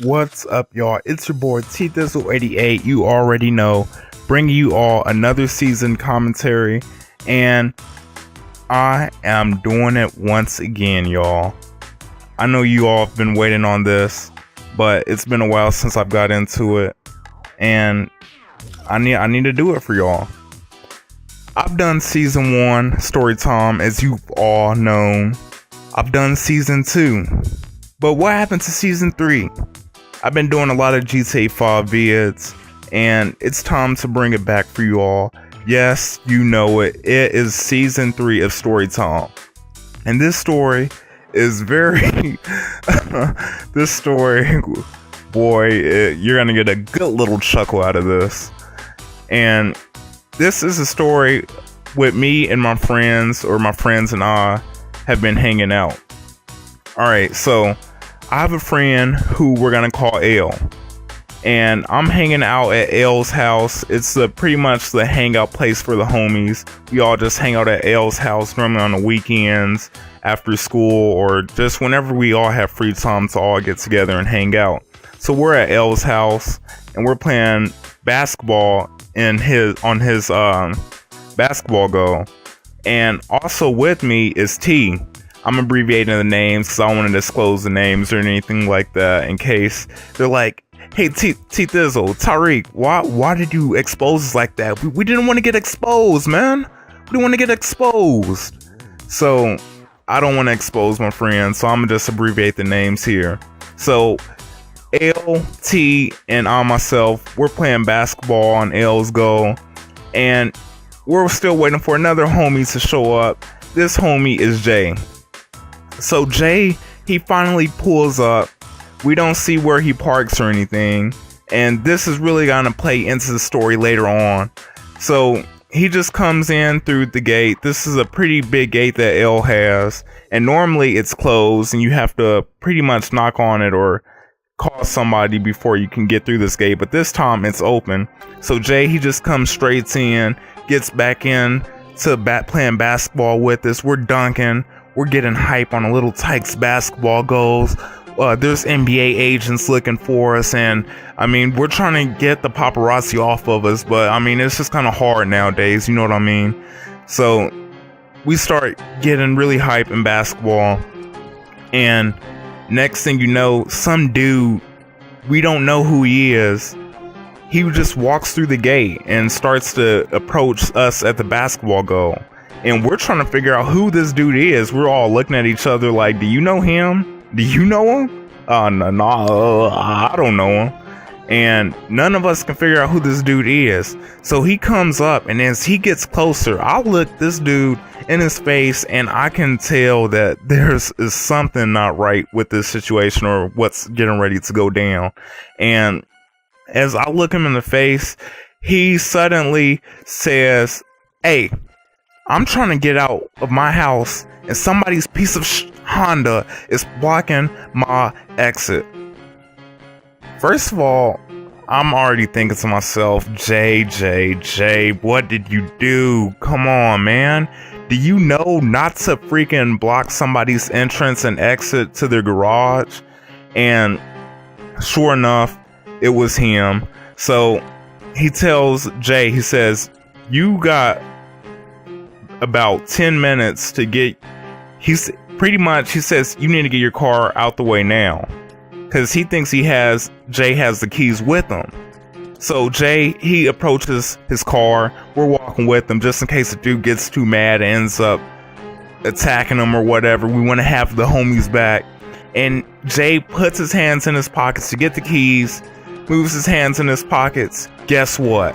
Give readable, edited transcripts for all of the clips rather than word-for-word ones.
What's up, y'all? It's your boy T Thistle 88. You already know, bringing you all another season commentary, and I am doing it once again, y'all. I know you all have been waiting on this, but it's been a while since I've got into it, and I need to do it for y'all. I've done season 1 story time, as you've all known. I've done season 2, but what happened to season 3? I've been doing a lot of GTA 5 vids, and it's time to bring it back for you all. Yes, you know it. It is season 3 of Storytime. And this story is very... this story, boy, you're gonna get a good little chuckle out of this. And this is a story with me and my friends, or my friends and I, have been hanging out. Alright, so I have a friend who we're gonna call L, and I'm hanging out at L's house. It's pretty much the hangout place for the homies. We all just hang out at L's house normally on the weekends, after school, or just whenever we all have free time to all get together and hang out. So we're at L's house, and we're playing basketball on his basketball goal. And also with me is T. I'm abbreviating the names because I don't want to disclose the names or anything like that, in case they're like, "Hey, T Thizzle, Tariq, why did you expose us like that? We didn't want to get exposed, man. We didn't want to get exposed." So I don't want to expose my friends, so I'm gonna just abbreviate the names here. So L, T, and I myself, we're playing basketball on L's goal, and we're still waiting for another homie to show up. This homie is Jay. So Jay, he finally pulls up. We don't see where he parks or anything, and this is really gonna play into the story later on. So he just comes in through the gate. This is a pretty big gate that L has, and normally it's closed and you have to pretty much knock on it or call somebody before you can get through this gate, but this time it's open. So Jay, he just comes straight in, gets back in to playing basketball with us. We're dunking. We're getting hype on a little Tykes basketball goals. There's NBA agents looking for us, and I mean, we're trying to get the paparazzi off of us, but I mean, it's just kind of hard nowadays, you know what I mean? So we start getting really hype in basketball, and next thing you know, some dude, we don't know who he is, he just walks through the gate and starts to approach us at the basketball goal. And we're trying to figure out who this dude is. We're all looking at each other like, do you know him? Do you know him? No, I don't know him. And none of us can figure out who this dude is. So he comes up, and as he gets closer, I look this dude in his face, and I can tell that there's something not right with this situation, or what's getting ready to go down. And as I look him in the face, he suddenly says, "Hey, I'm trying to get out of my house, and somebody's piece of Honda is blocking my exit." First of all, I'm already thinking to myself, Jay, what did you do? Come on, man. Do you know not to freaking block somebody's entrance and exit to their garage? And sure enough, it was him. So he tells Jay, he says, "You got about 10 minutes to get," he says, "You need to get your car out the way now," because he thinks Jay has the keys with him. So Jay, he approaches his car. We're walking with him just in case the dude gets too mad and ends up attacking him or whatever. We want to have the homies back. And Jay puts his hands in his pockets to get the keys, moves his hands in his pockets. Guess what?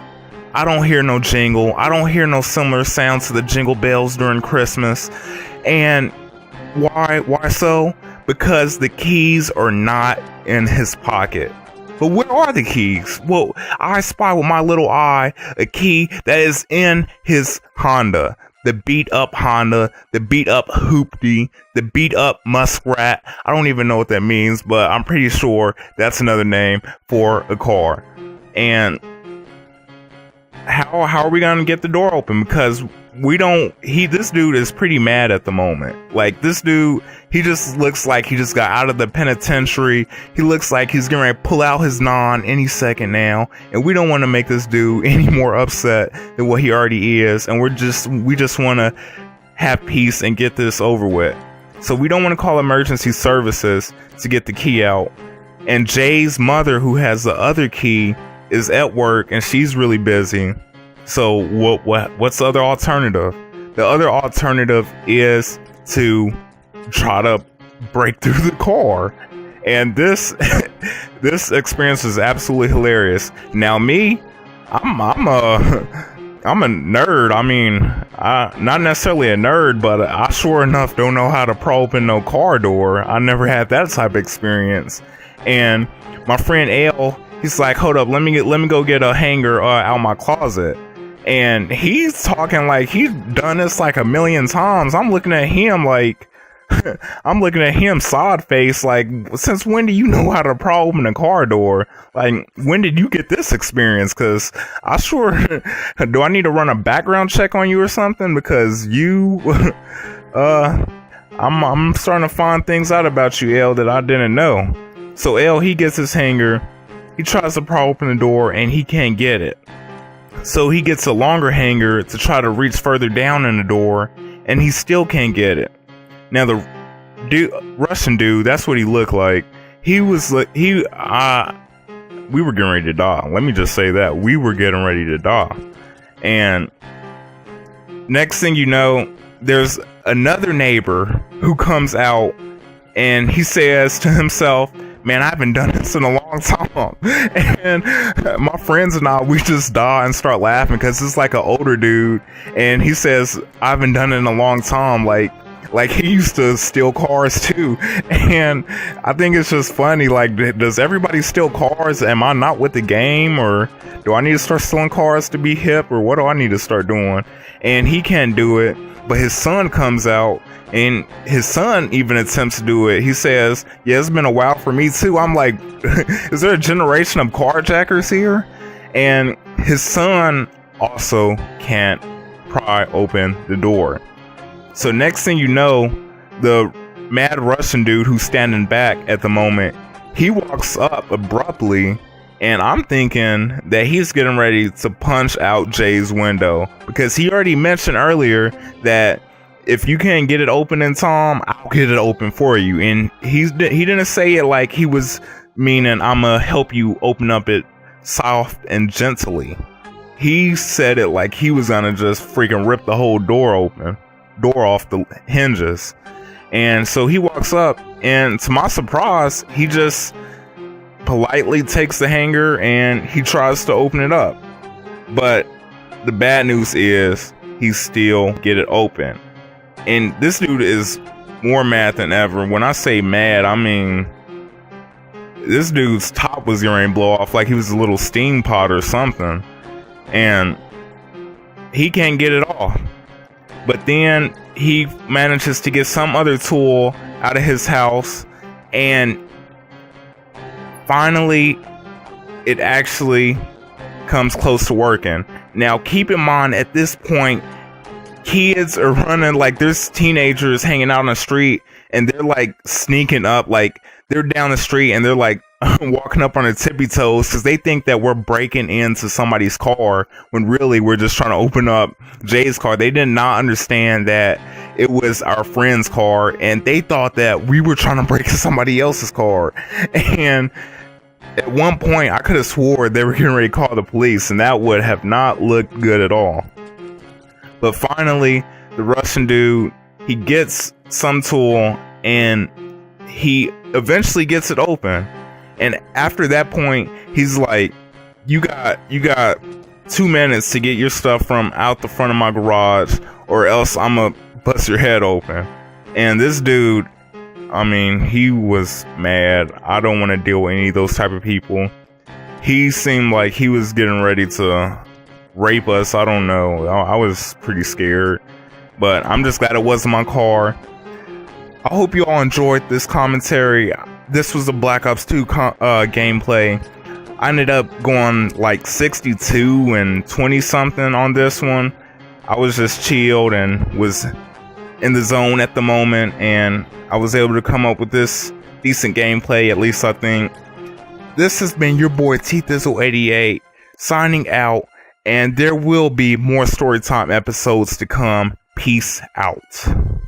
I don't hear no jingle. I don't hear no similar sounds to the jingle bells during Christmas. And why so? Because the keys are not in his pocket. But where are the keys? Well, I spy with my little eye a key that is in his Honda. The beat up Honda, the beat up Hoopty, the beat up Muskrat. I don't even know what that means, but I'm pretty sure that's another name for a car. And how are we gonna get the door open? Because this dude is pretty mad at the moment. Like, this dude, he just looks like he just got out of the penitentiary. He looks like he's getting ready to pull out his non any second now, and we don't want to make this dude any more upset than what he already is, and we just want to have peace and get this over with. So we don't want to call emergency services to get the key out. And Jay's mother, who has the other key, is at work and she's really busy. So what's the other alternative? The other alternative is to try to break through the car. And this experience is absolutely hilarious. Now me, I'm a nerd. I mean, not necessarily a nerd, but I sure enough don't know how to pry open no car door. I never had that type of experience. And my friend Al, he's like, hold up, let me go get a hanger out my closet. And he's talking like he's done this like a million times. I'm looking at him like, sod face, like, since when do you know how to pry open a car door? Like, when did you get this experience? Because I sure, do I need to run a background check on you or something? Because you, I'm starting to find things out about you, L, that I didn't know. So L, he gets his hanger, he tries to pry open the door, and he can't get it. So he gets a longer hanger to try to reach further down in the door, and he still can't get it. Now the Russian dude, that's what he looked like. We were getting ready to die. Let me just say that. We were getting ready to die. And next thing you know, there's another neighbor who comes out and he says to himself, man, I haven't done this in a long time. And my friends and I, we just die and start laughing because it's like an older dude. And he says, I haven't done it in a long time. Like he used to steal cars too. And I think it's just funny. Like, does everybody steal cars? Am I not with the game? Or do I need to start stealing cars to be hip? Or what do I need to start doing? And he can't do it. But his son comes out, and his son even attempts to do it. He says, yeah, it's been a while for me too. I'm like, is there a generation of carjackers here? And his son also can't pry open the door. So next thing you know, the mad Russian dude who's standing back at the moment, he walks up abruptly, and I'm thinking that he's getting ready to punch out Jay's window, because he already mentioned earlier that if you can't get it open in time, I'll get it open for you. And he didn't say it like he was meaning I'm gonna help you open up it soft and gently. He said it like he was gonna just freaking rip the whole door off the hinges. And so he walks up, and to my surprise, he just politely takes the hanger and he tries to open it up. But the bad news is he still get it open. And this dude is more mad than ever. When I say mad, I mean this dude's top was going to blow off like he was a little steam pot or something. And he can't get it off. But then he manages to get some other tool out of his house, and finally it actually comes close to working. Now keep in mind, at this point, kids are running, like there's teenagers hanging out on the street, and they're like sneaking up, like they're down the street and they're like walking up on their tippy toes because they think that we're breaking into somebody's car, when really we're just trying to open up Jay's car. They did not understand that it was our friend's car, and they thought that we were trying to break into somebody else's car. And at one point I could have swore they were getting ready to call the police, and that would have not looked good at all. But finally, the Russian dude, he gets some tool and he eventually gets it open. And after that point, he's like, you got 2 minutes to get your stuff from out the front of my garage, or else I'm gonna bust your head open. And this dude, I mean, he was mad. I don't want to deal with any of those type of people. He seemed like he was getting ready to rape us. I don't know. I was pretty scared, but I'm just glad it wasn't my car. I hope you all enjoyed this commentary. This was the Black Ops 2 gameplay. I ended up going like 62 and 20 something on this one. I was just chilled and was in the zone at the moment, and I was able to come up with this decent gameplay, at least I think. This has been your boy T-Thizzle88 signing out, and there will be more Storytime episodes to come. Peace out.